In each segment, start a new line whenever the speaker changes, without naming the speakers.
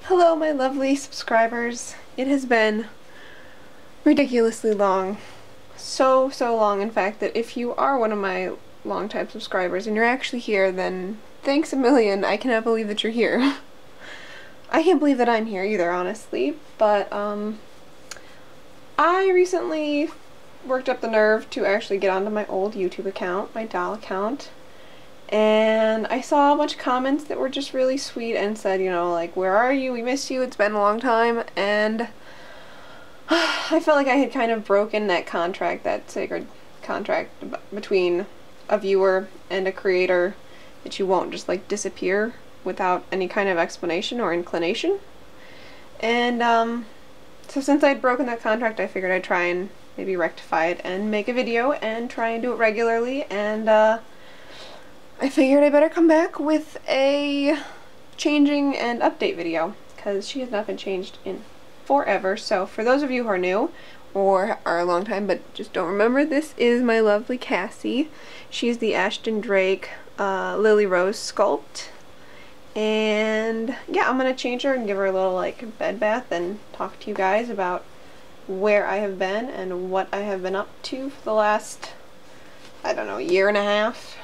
Hello, my lovely subscribers. It has been ridiculously long. So long, in fact, that if you are one of my longtime subscribers and you're actually here, then thanks a million. I cannot believe that you're here. I can't believe that I'm here either, honestly, but I recently worked up the nerve to actually get onto my old YouTube account, my doll account, and I saw a bunch of comments that were just really sweet and said, you know, like, where are you? We miss you. It's been a long time. And I felt like I had kind of broken that contract, that sacred contract between a viewer and a creator, that you won't just like disappear without any kind of explanation or inclination. And so since I'd broken that contract, I figured I'd try and maybe rectify it and make a video and try and do it regularly. And I figured I better come back with a changing and update video, because she has not been changed in forever. So for those of you who are new or are a long time but just don't remember, this is my lovely Cassy. She's the Ashton Drake Lily Rose sculpt. And yeah, I'm gonna change her and give her a little like bed bath and talk to you guys about where I have been and what I have been up to for the last, I don't know, year and a half.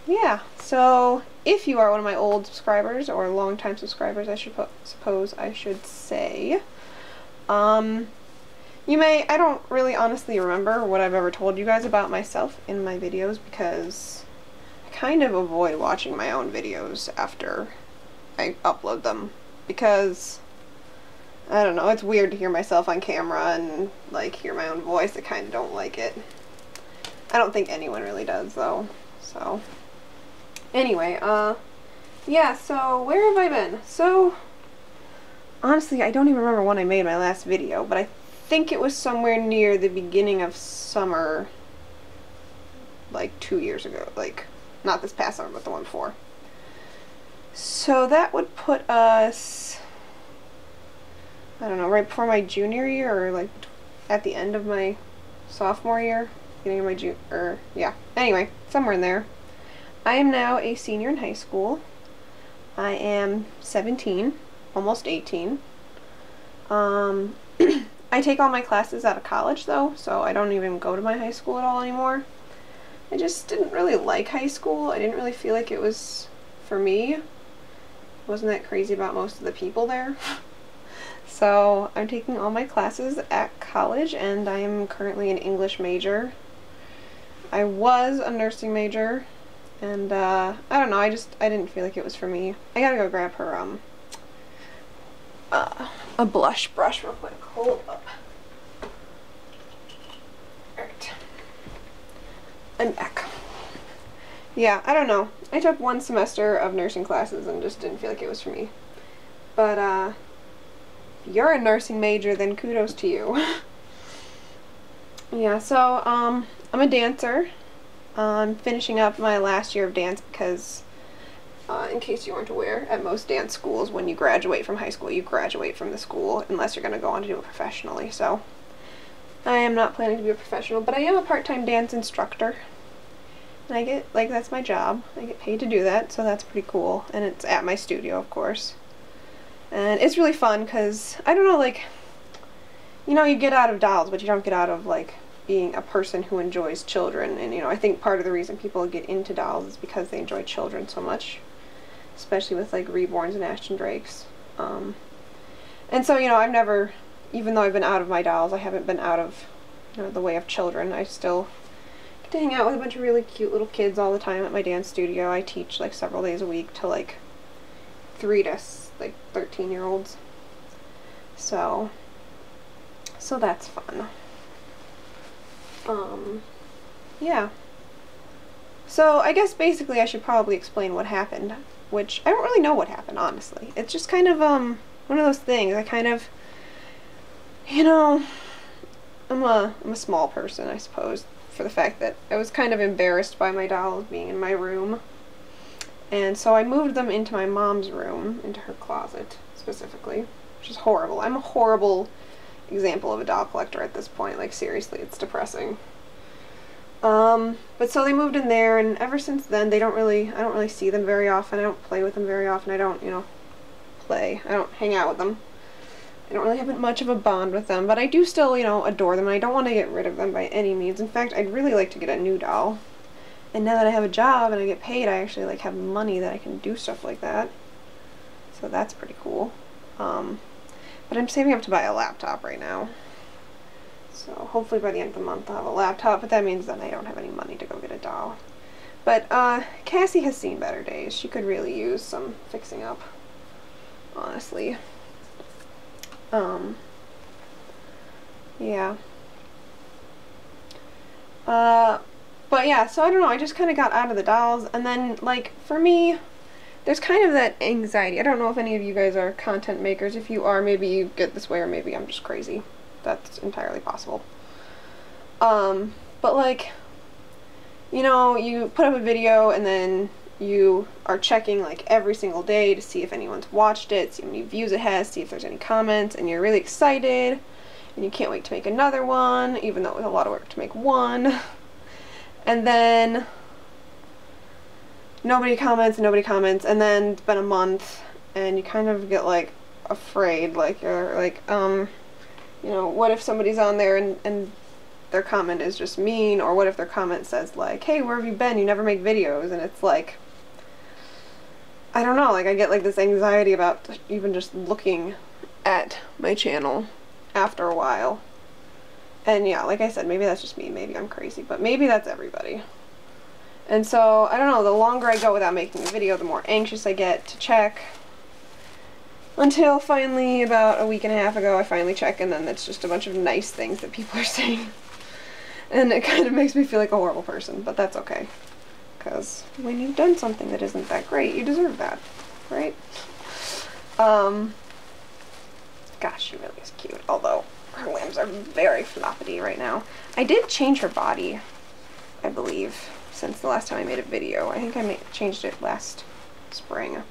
Yeah, so if you are one of my old subscribers, or long-time subscribers, I suppose I should say, you may, I don't really honestly remember what I've ever told you guys about myself in my videos, because I kind of avoid watching my own videos after I upload them, because, I don't know, it's weird to hear myself on camera and, like, hear my own voice. I kind of don't like it. I don't think anyone really does, though. So, anyway, yeah, so where have I been? So, honestly, I don't even remember when I made my last video, but I think it was somewhere near the beginning of summer, like 2 years ago. Like, not this past summer, but the one before. So that would put us, I don't know, right before my junior year, or like at the end of my sophomore year. Beginning of my yeah. Anyway, somewhere in there. I am now a senior in high school. I am 17, almost 18. I take all my classes out of college though, so I don't even go to my high school at all anymore. I just didn't really like high school. I didn't really feel like it was for me. Wasn't that crazy about most of the people there. So I'm taking all my classes at college, and I am currently an English major. I was a nursing major, and I don't know, I didn't feel like it was for me. I gotta go grab her a blush brush real quick. Hold up. Alright. I'm back. Yeah, I don't know. I took one semester of nursing classes and just didn't feel like it was for me. But if you're a nursing major, then kudos to you. Yeah, so I'm a dancer. I'm finishing up my last year of dance because, in case you weren't aware, at most dance schools, when you graduate from high school, you graduate from the school unless you're going to go on to do it professionally. So I am not planning to be a professional, but I am a part-time dance instructor. And I get, like, that's my job. I get paid to do that, so that's pretty cool. And it's at my studio, of course. And it's really fun because, I don't know, like, you know, you get out of dolls, but you don't get out of, like, being a person who enjoys children. And, you know, I think part of the reason people get into dolls is because they enjoy children so much, especially with, like, reborns and Ashton Drakes. And so, you know, I've never, even though I've been out of my dolls, I haven't been out of, you know, the way of children. I still get to hang out with a bunch of really cute little kids all the time at my dance studio. I teach, like, several days a week to, like, 3 to, like, 13-year-olds. So that's fun. Yeah. So I guess basically I should probably explain what happened, which I don't really know what happened, honestly. It's just kind of, one of those things. I kind of, you know, I'm a small person, I suppose, for the fact that I was kind of embarrassed by my dolls being in my room. And so I moved them into my mom's room, into her closet, specifically, which is horrible. I'm a horrible example of a doll collector at this point. Like, seriously, it's depressing. But so they moved in there, and ever since then I don't really see them very often. I don't play with them very often. I don't, you know, I don't hang out with them. I don't really have much of a bond with them, but I do still, you know, adore them, and I don't want to get rid of them by any means. In fact, I'd really like to get a new doll. And now that I have a job and I get paid, I actually, like, have money that I can do stuff like that. So that's pretty cool. But I'm saving up to buy a laptop right now. So hopefully by the end of the month I'll have a laptop, but that means that I don't have any money to go get a doll. But Cassy has seen better days. She could really use some fixing up, honestly. Yeah. But yeah, so I don't know, I just kind of got out of the dolls, and then, like, for me, there's kind of that anxiety. I don't know if any of you guys are content makers. If you are, maybe you get this way, or maybe I'm just crazy. That's entirely possible. But, like, you know, you put up a video, and then you are checking, like, every single day to see if anyone's watched it, see how many views it has, see if there's any comments, and you're really excited, and you can't wait to make another one, even though it was a lot of work to make one. And then nobody comments, and then it's been a month, and you kind of get, like, afraid, like, you're like, you know, what if somebody's on there and their comment is just mean, or what if their comment says, like, hey, where have you been, you never make videos, and it's like, I don't know, like, I get, like, this anxiety about even just looking at my channel after a while. And yeah, like I said, maybe that's just me, maybe I'm crazy, but maybe that's everybody. And so, I don't know, the longer I go without making a video, the more anxious I get to check. Until finally, about a week and a half ago, I finally check, and then it's just a bunch of nice things that people are saying. And it kind of makes me feel like a horrible person, but that's okay. Because when you've done something that isn't that great, you deserve that, right? Gosh, she really is cute, although her limbs are very floppity right now. I did change her body, I believe, since the last time I made a video. I think I changed it last spring,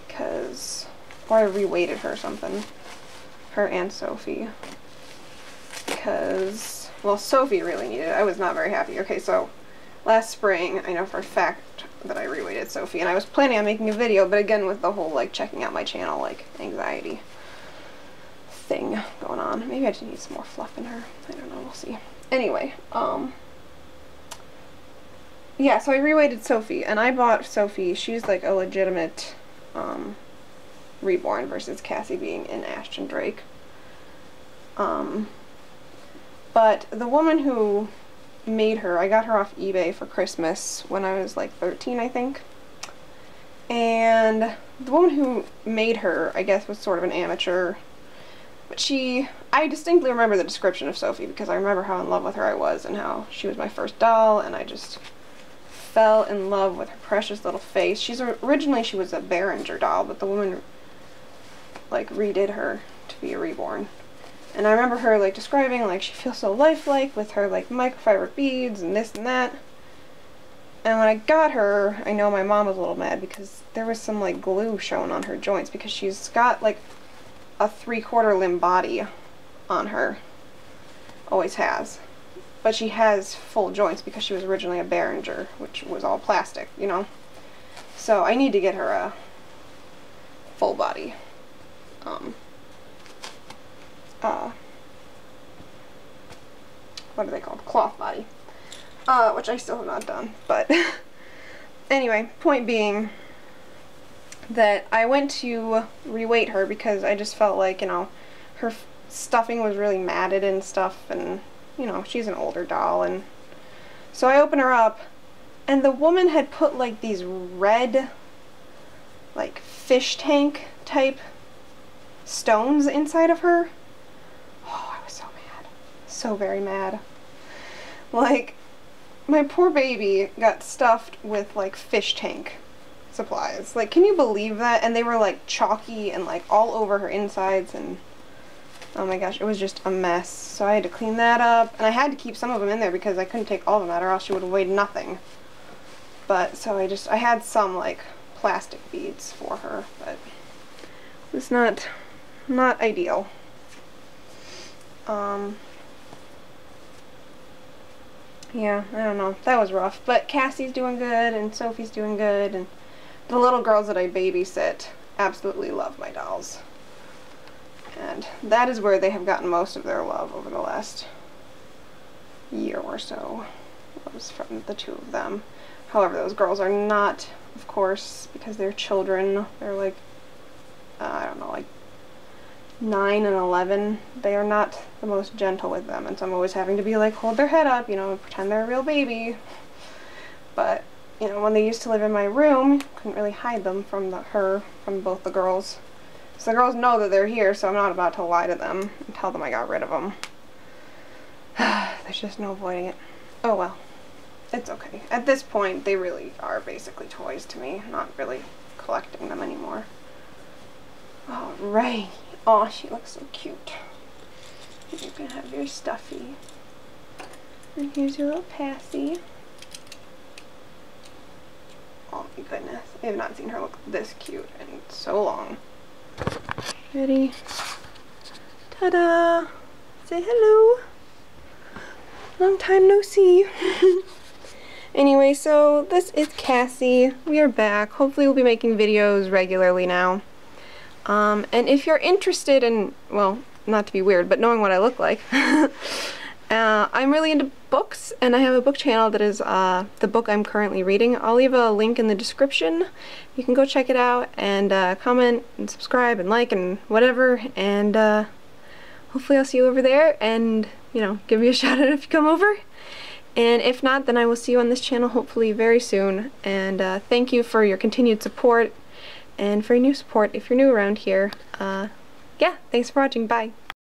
because, or I reweighted her or something. Her and Sophie. Because, well, Sophie really needed it. I was not very happy. Okay, so last spring, I know for a fact that I reweighted Sophie, and I was planning on making a video, but again, with the whole, like, checking out my channel, like, anxiety thing going on. Maybe I just need some more fluff in her. I don't know, we'll see. Anyway, yeah, so I reweighted Sophie, and I bought Sophie. She's like a legitimate reborn versus Cassy being in Ashton Drake. But the woman who made her, I got her off eBay for Christmas when I was like 13, I think. And the woman who made her, I guess, was sort of an amateur. But I distinctly remember the description of Sophie, because I remember how in love with her I was, and how she was my first doll, and I just fell in love with her precious little face. Originally she was a Behringer doll, but the woman, like, redid her to be a reborn. And I remember her, like, describing, like, she feels so lifelike with her, like, microfiber beads and this and that. And when I got her, I know my mom was a little mad because there was some, like, glue showing on her joints, because she's got, like, a 3/4 limb body on her. Always has. But she has full joints because she was originally a Behringer, which was all plastic, you know? So I need to get her a full body. What are they called? Cloth body. Which I still have not done. But anyway, point being that I went to reweight her because I just felt like, you know, her stuffing was really matted and stuff, and, you know, she's an older doll. And so I open her up, and the woman had put, like, these red, like, fish tank type stones inside of her. Oh, I was so mad. So very mad. Like, my poor baby got stuffed with, like, fish tank supplies. Like, can you believe that? And they were, like, chalky and, like, all over her insides, and oh my gosh, it was just a mess. So I had to clean that up, and I had to keep some of them in there because I couldn't take all of them out, or else she would have weighed nothing. But so I had some, like, plastic beads for her, but it was not ideal. yeah, I don't know. That was rough. But Cassie's doing good, and Sophie's doing good, and the little girls that I babysit absolutely love my dolls. And that is where they have gotten most of their love over the last year or so. It was from the two of them. However, those girls are not, of course, because they're children. They're like, I don't know, like 9 and 11. They are not the most gentle with them, and so I'm always having to be like, hold their head up, you know, pretend they're a real baby. But, you know, when they used to live in my room, couldn't really hide them from from both the girls. So the girls know that they're here, so I'm not about to lie to them and tell them I got rid of them. There's just no avoiding it. Oh well. It's okay. At this point, they really are basically toys to me. I'm not really collecting them anymore. Alright. Oh, she looks so cute. You can have your stuffy. And here's your little Passy. Oh my goodness. I have not seen her look this cute in so long. Ready? Ta-da! Say hello! Long time no see. Anyway, so this is Cassy. We are back. Hopefully we'll be making videos regularly now. And if you're interested in, well, not to be weird, but knowing what I look like, I'm really into books, and I have a book channel that is the book I'm currently reading. I'll leave a link in the description. You can go check it out, and comment, and subscribe, and like, and whatever, and hopefully I'll see you over there, and, you know, give me a shout out if you come over. And if not, then I will see you on this channel hopefully very soon. And thank you for your continued support, and for your new support if you're new around here. Yeah, thanks for watching. Bye.